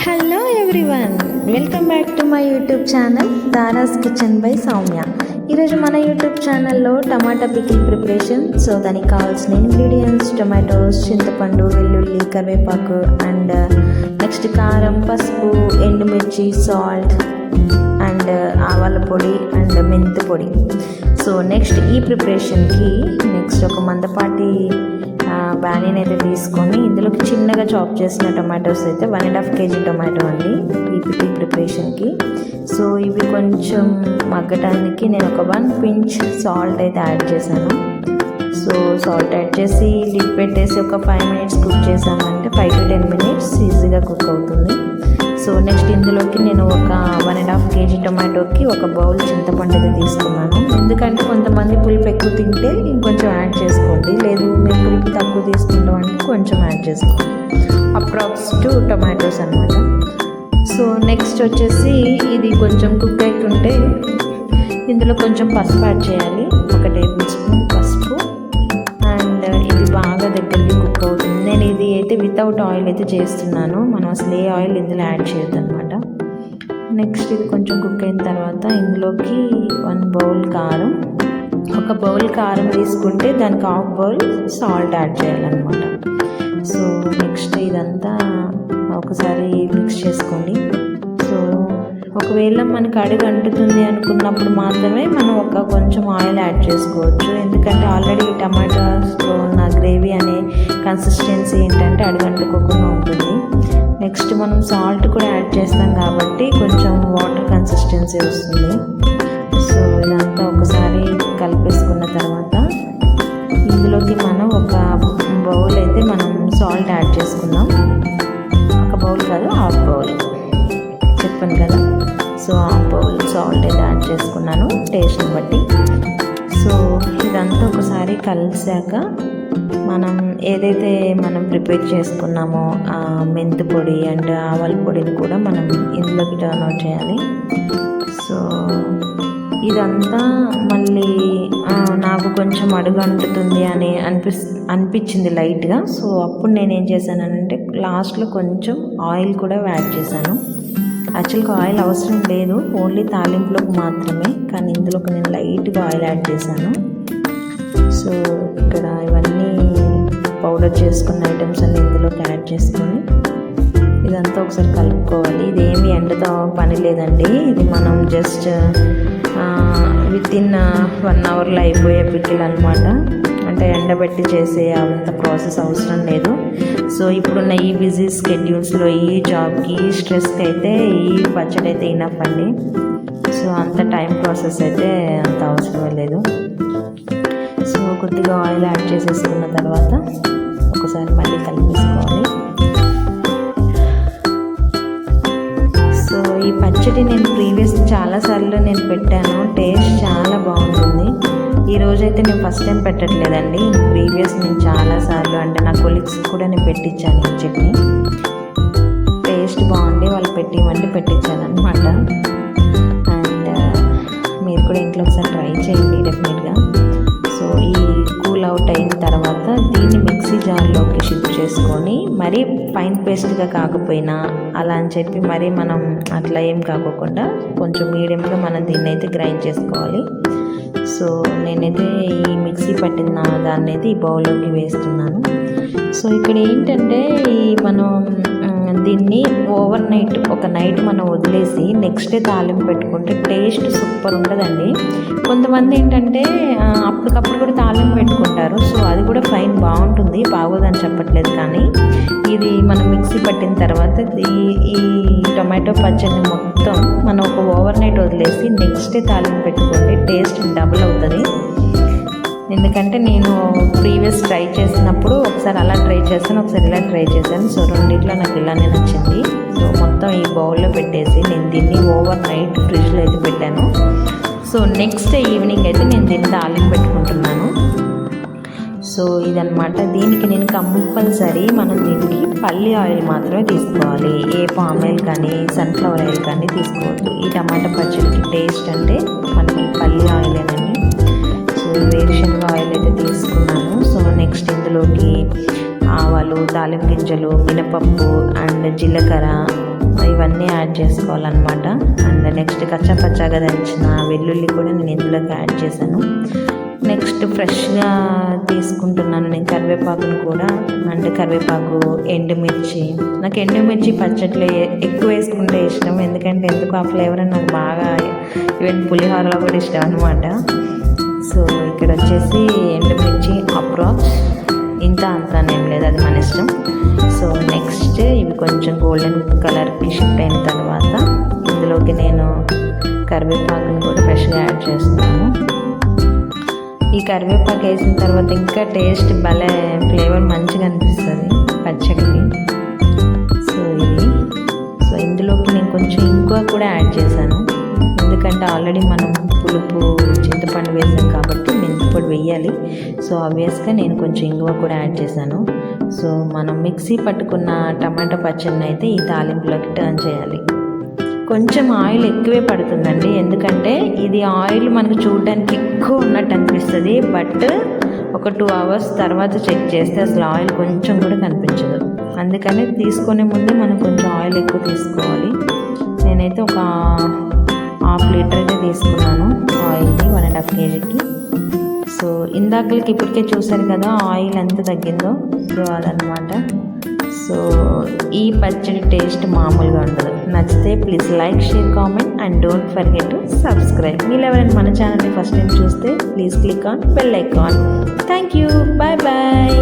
Hello everyone, welcome back to my YouTube channel Daras kitchen by Soumya. ఈరోజు మన YouTube ఛానల్లో టమాటా pickle preparation. So దానికి కావాల్సిన ఇంగ్రీడియంట్స్: టొమాటోస్, చింతపండు, వెల్లుల్లి, కరివేపాకు అండ్ నెక్స్ట్ కారం, పసుపు, ఎండుమిర్చి, సాల్ట్ అండ్ ఆవాల పొడి అండ్ మెంతి పొడి. సో నెక్స్ట్ ఈ ప్రిపరేషన్కి ఒక మందపాటి బ్యానీని అయితే తీసుకొని ఇందులోకి చిన్నగా చాప్ చేసిన టొమాటోస్ అయితే 1.5 kg టొమాటో అండి ఈ పికిల్ ప్రిపరేషన్కి. సో ఇవి కొంచెం మగ్గటానికి నేను ఒక 1 pinch సాల్ట్ అయితే యాడ్ చేశాను. సో సాల్ట్ యాడ్ చేసి లిడ్ పెట్టేసి ఒక 5 minutes కుక్ చేసామంటే 5 to 10 minutes ఈజీగా కుక్ అవుతుంది. సో నెక్స్ట్ ఇందులోకి నేను ఒక 1.5 kg టొమాటోకి ఒక బౌల్ చింతపండు అయితే తీసుకున్నాను. ఎందుకంటే కొంతమంది పులుపు ఎక్కువ తింటే ఇంకొంచెం యాడ్ చేసుకోండి, లేదు మేము పులుపు తక్కువ తీసుకుంటాం అంటే కొంచెం యాడ్ చేసుకోండి. అప్రాక్స్ 2 టొమాటోస్ అనమాట. సో నెక్స్ట్ వచ్చేసి ఇది కొంచెం కుక్ అవుతుంటే ఇందులో కొంచెం పసుపు యాడ్ చేయాలి, 1 tablespoon పసుపు. అండ్ ఇది బాగా దగ్గరికి కుక్ అవుతుంది. నేను ఇది అయితే వితౌట్ ఆయిల్ అయితే చేస్తున్నాను, మనం అసలు ఏ ఆయిల్ ఇందులో యాడ్ చేయొద్దు అనమాట. నెక్స్ట్ ఇది కొంచెం కుక్ అయిన తర్వాత ఇందులోకి 1 bowl కారం, 1 bowl కారం తీసుకుంటే దానికి 1/2 bowl సాల్ట్ యాడ్ చేయాలన్నమాట. సో నెక్స్ట్ ఇదంతా ఒకసారి మిక్స్ చేసుకోండి. సో ఒకవేళ మనకు అడుగు అంటుతుంది అనుకున్నప్పుడు మాత్రమే మనం కొంచెం ఆయిల్ యాడ్ చేసుకోవచ్చు, ఎందుకంటే ఆల్రెడీ టమాటాస్లో ఉన్న గ్రేవీ అనే కన్సిస్టెన్సీ ఏంటంటే అడుగు అంటుకోకుండా ఉంటుంది. నెక్స్ట్ మనం సాల్ట్ కూడా యాడ్ చేస్తాం కాబట్టి కొంచెం వాటర్ కన్సిస్టెన్సీ వస్తుంది. సో ఇదంతా ఒకసారి కలిపేసుకున్న తర్వాత ఇందులోకి మనం 1 bowl అయితే మనం సాల్ట్ యాడ్ చేసుకుందాం. 1 bowl కాదు, 1/2 bowl చెప్పాను కదా. సో 1/2 bowl సాల్ట్ అయితే యాడ్ చేసుకున్నాను టేస్ట్ని బట్టి. సో ఇదంతా ఒకసారి కలిసాక మనం ఏదైతే మనం ప్రిపేర్ చేసుకున్నామో మెంతి పొడి అండ్ ఆవాల పొడిని కూడా మనం ఇందులోకి టర్న్ అవుట్ చేయాలి. సో ఇదంతా మళ్ళీ నాకు కొంచెం అడుగు అంటుతుంది అని అనిపించింది లైట్గా. సో అప్పుడు నేనేం చేశానంటే లాస్ట్లో కొంచెం ఆయిల్ కూడా యాడ్ చేశాను. యాక్చువల్గా ఆయిల్ అవసరం లేదు, ఓన్లీ తాలింపులోకి మాత్రమే, కానీ ఇందులోకి నేను లైట్గా ఆయిల్ యాడ్ చేశాను. సో ఇక్కడ ఇవన్నీ పౌడర్ చేసుకున్న ఐటమ్స్ అన్నీ ఇందులోకి యాడ్ చేసుకొని ఇదంతా ఒకసారి కలుపుకోవాలి. ఇదేమి ఎండతో పని లేదండి, ఇది మనం జస్ట్ వితిన్ 1 hourలో అయిపోయే పికిల్ అనమాట. అంటే ఎండబెట్టి చేసే అంత ప్రాసెస్ అవసరం లేదు. సో ఇప్పుడున్న ఈ బిజీ స్కెడ్యూల్స్లో ఈ జాబ్కి స్ట్రెస్కి అయితే ఈ పచ్చడి అయితే ఇనఫ్ అండి. సో అంత టైం ప్రాసెస్ అయితే అంత అవసరం లేదు. సో కొద్దిగా ఆయిల్ యాడ్ చేసేసుకున్న తర్వాత ఒకసారి మళ్ళీ కలిపేసుకోవాలి. సో ఈ పచ్చడి నేను చాలాసార్లు నేను పెట్టాను, టేస్ట్ చాలా బాగుంటుంది. ఈరోజైతే నేను ఫస్ట్ టైం పెట్టట్లేదండి, నేను చాలాసార్లు అంటే నా కొలీగ్స్ కూడా నేను పెట్టించాను ఈ చట్నీ. టేస్ట్ బాగుండి వాళ్ళు పెట్టించాను అనమాట. అండ్ మీరు కూడా ఇంట్లో ఒకసారి ట్రై చేయండి డెఫినెట్గా. సో ఈ కూల్ అవుట్ అయిన తర్వాత దీన్ని మిక్సీ జార్లోకి షిఫ్ట్ చేసుకొని, మరీ ఫైన్ పేస్ట్గా కాకపోయినా అలా అని చెప్పి మరీ మనం అట్లా ఏం కాకోకుండా కొంచెం మీడియంగా మనం దీన్ని అయితే గ్రైండ్ చేసుకోవాలి. సో నేనైతే ఈ మిక్సీ పట్టిన దాన్ని అయితే ఈ బౌల్లోకి వేస్తున్నాను. సో ఇక్కడ ఏంటంటే మనం దీన్ని ఓవర్ నైట్ ఒక నైట్ మనం వదిలేసి నెక్స్ట్ డే తాలింపు పెట్టుకుంటే టేస్ట్ సూపర్ ఉంటుందండి. కొంతమంది ఏంటంటే అప్పటికప్పుడు కూడా తాలింపు పెట్టుకుంటారు, సో అది కూడా ఫైన్ బాగుంటుంది, బాగోదని చెప్పట్లేదు. కానీ ఇది మనం మిక్సీ పట్టిన తర్వాత ఈ టొమాటో పచ్చడిని మొత్తం మనం ఒక ఓవర్ నైట్ వదిలేసి నెక్స్ట్ డే తాలింపు పెట్టుకోండి, టేస్ట్ డబుల్ అవుతుంది. ఎందుకంటే నేను ప్రీవియస్ ట్రై చేసినప్పుడు ఒకసారి అలా ట్రై చేశాను, ఒకసారి ఇలా ట్రై చేశాను. సో రెండిట్లో నాకు ఇలానే నచ్చింది. సో మొత్తం ఈ బౌల్లో పెట్టేసి నేను దీన్ని ఓవర్ నైట్ ఫ్రిడ్జ్లో అయితే పెట్టాను. సో నెక్స్ట్ డే ఈవినింగ్ అయితే నేను దీన్ని తాలింపు పెట్టుకుంటున్నాను. సో ఇదనమాట. దీనికి నేను కంపల్సరీ మనం దీనికి పల్లి ఆయిల్ మాత్రమే తీసుకోవాలి, ఏ పామ్ ఆయిల్ కానీ సన్ఫ్లవర్ ఆయిల్ కానీ తీసుకోవద్దు. ఈ టమాటా పచ్చడికి టేస్ట్ అంటే మనకి పల్లి ఆయిలేనండి. సో వేరుశనగ ఆయిల్ అయితే తీసుకున్నాను. సో నెక్స్ట్ ఇందులోకి ఆవాలు, తాలింపు గింజలు, మినపప్పు అండ్ జీలకర్ర ఇవన్నీ యాడ్ చేసుకోవాలన్నమాట. అండ్ నెక్స్ట్ కచ్చాపచ్చాగా దంచిన వెల్లుల్లి కూడా నేను ఇందులోకి యాడ్ చేశాను. నెక్స్ట్ ఫ్రెష్గా తీసుకుంటున్నాను నేను కరివేపాకును కూడా. అంటే కరివేపాకు, ఎండుమిర్చి. నాకు ఎండుమిర్చి పచ్చట్లో ఎక్కువ వేసుకుంటే ఇష్టం, ఎందుకంటే ఎందుకు ఆ ఫ్లేవర్ నాకు బాగా, ఈవెన్ పులిహోరలో కూడా ఇష్టం అనమాట. సో ఇక్కడ వచ్చేసి ఎండుమిర్చి అప్రాక్స్ ఇంత అంతానేం లేదు, అది మన ఇష్టం. సో నెక్స్ట్ ఇవి కొంచెం గోల్డెన్ కలర్కి షిఫ్ట్ అయిన తర్వాత ఇందులోకి నేను కరివేపాకుని కూడా ఫ్రెష్గా యాడ్ చేస్తున్నాను. ఈ కరివేపాకు వేసిన తర్వాత ఇంకా టేస్ట్ భలే ఫ్లేవర్ మంచిగా అనిపిస్తుంది పచ్చడికి. సో ఇందులోకి నేను కొంచెం ఇంగువ కూడా యాడ్ చేశాను, ఎందుకంటే ఆల్రెడీ మనం పులుపు చింతపండు వేసాం కాబట్టి మెంతిపొడి వేయాలి. సో ఆబ్వియస్గా నేను కొంచెం ఇంగువ కూడా యాడ్ చేశాను. సో మనం మిక్సీ పట్టుకున్న టమాటా పచ్చడిని అయితే ఈ తాలింపులోకి టర్న్ చేయాలి. కొంచెం ఆయిల్ ఎక్కువే పడుతుందండి, ఎందుకంటే ఇది ఆయిల్ మనకు చూడడానికి ఎక్కువ ఉన్నట్టు అనిపిస్తుంది, బట్ ఒక 2 hours తర్వాత చెక్ చేస్తే అసలు ఆయిల్ కొంచెం కూడా కనిపించదు. అందుకని తీసుకునే ముందే మనం కొంచెం ఆయిల్ ఎక్కువ తీసుకోవాలి. నేనైతే ఒక 1/2 లీటర్ అయితే తీసుకున్నాను ఆయిల్ని 1.5 kgకి. సో ఇందాకలకి ఇప్పటికే చూసారు కదా ఆయిల్ ఎంత తగ్గిందో. సో అదనమాట. సో ఈ పచ్చడి టేస్ట్ మామూలుగా ఉండదు. నచ్చితే please like, share, comment and don't forget to subscribe. మీరు ఎవరైనా మన ఛానల్ని ఫస్ట్ టైం చూస్తే please click on bell icon. Thank you. Bye bye.